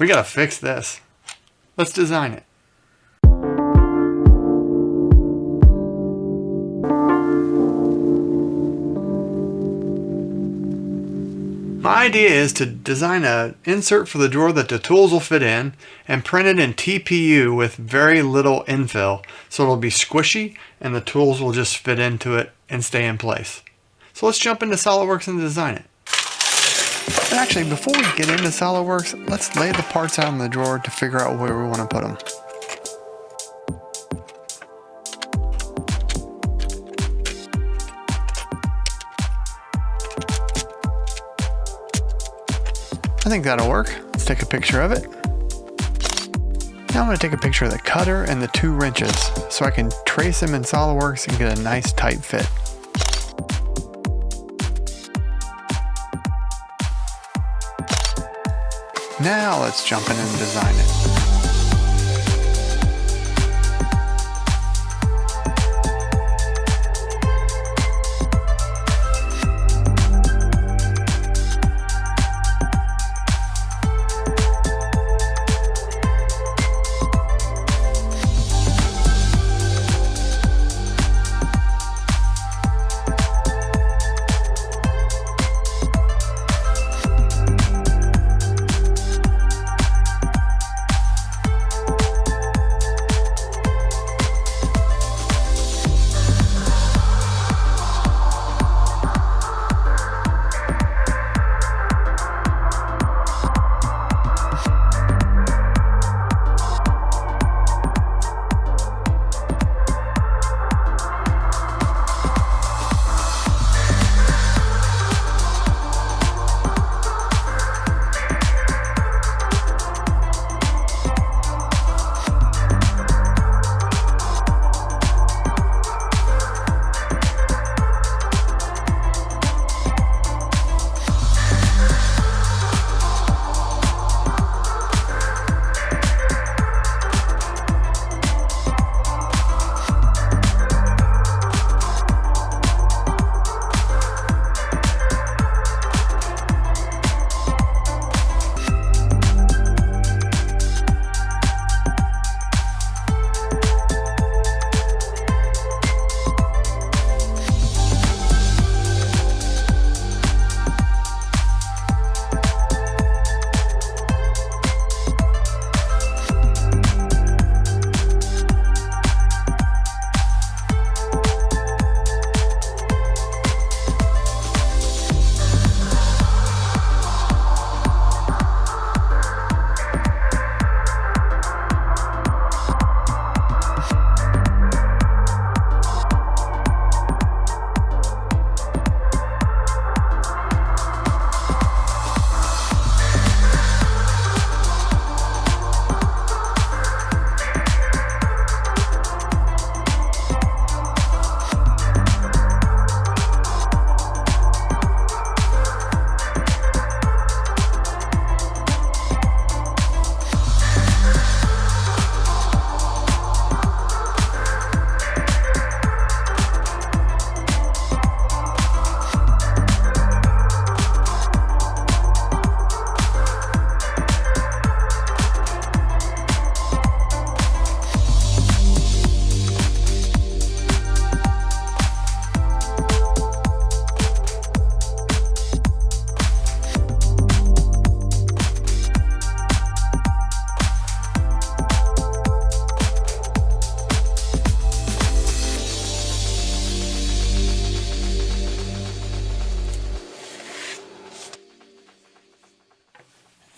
We gotta fix this. Let's design it. My idea is to design an insert for the drawer that the tools will fit in and print it in TPU with very little infill, so it'll be squishy and the tools will just fit into it and stay in place. So let's jump into SolidWorks and design it. But actually, before we get into SolidWorks, let's lay the parts out in the drawer to figure out where we want to put them. I think that'll work. Let's take a picture of it. Now I'm going to take a picture of the cutter and the 2 wrenches so I can trace them in SolidWorks and get a nice tight fit. Now let's jump in and design it.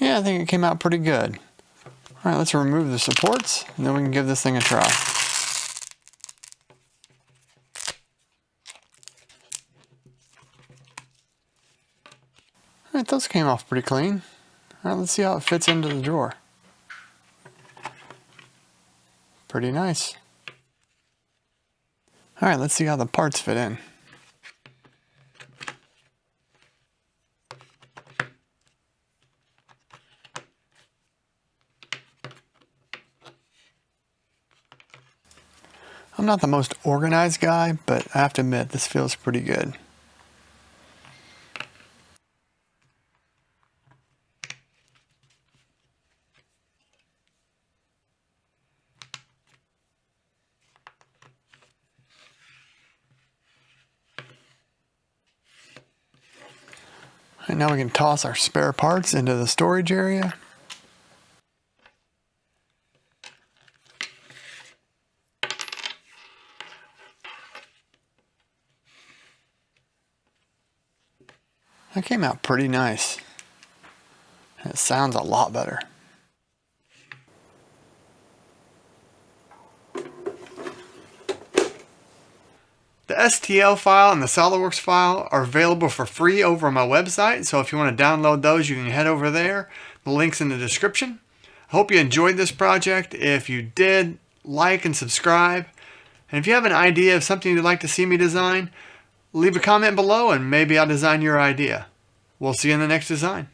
Yeah, I think it came out pretty good. Alright, let's remove the supports, and then we can give this thing a try. Alright, those came off pretty clean. Alright, let's see how it fits into the drawer. Pretty nice. Alright, let's see how the parts fit in. I'm not the most organized guy, but I have to admit this feels pretty good. And now we can toss our spare parts into the storage area. That came out pretty nice. It sounds a lot better. The STL file and the SolidWorks file are available for free over on my website, so if you want to download those, you can head over there. The link's in the description. I hope you enjoyed this project. If you did, like and subscribe. And if you have an idea of something you'd like to see me design, leave a comment below and maybe I'll design your idea. We'll see you in the next design.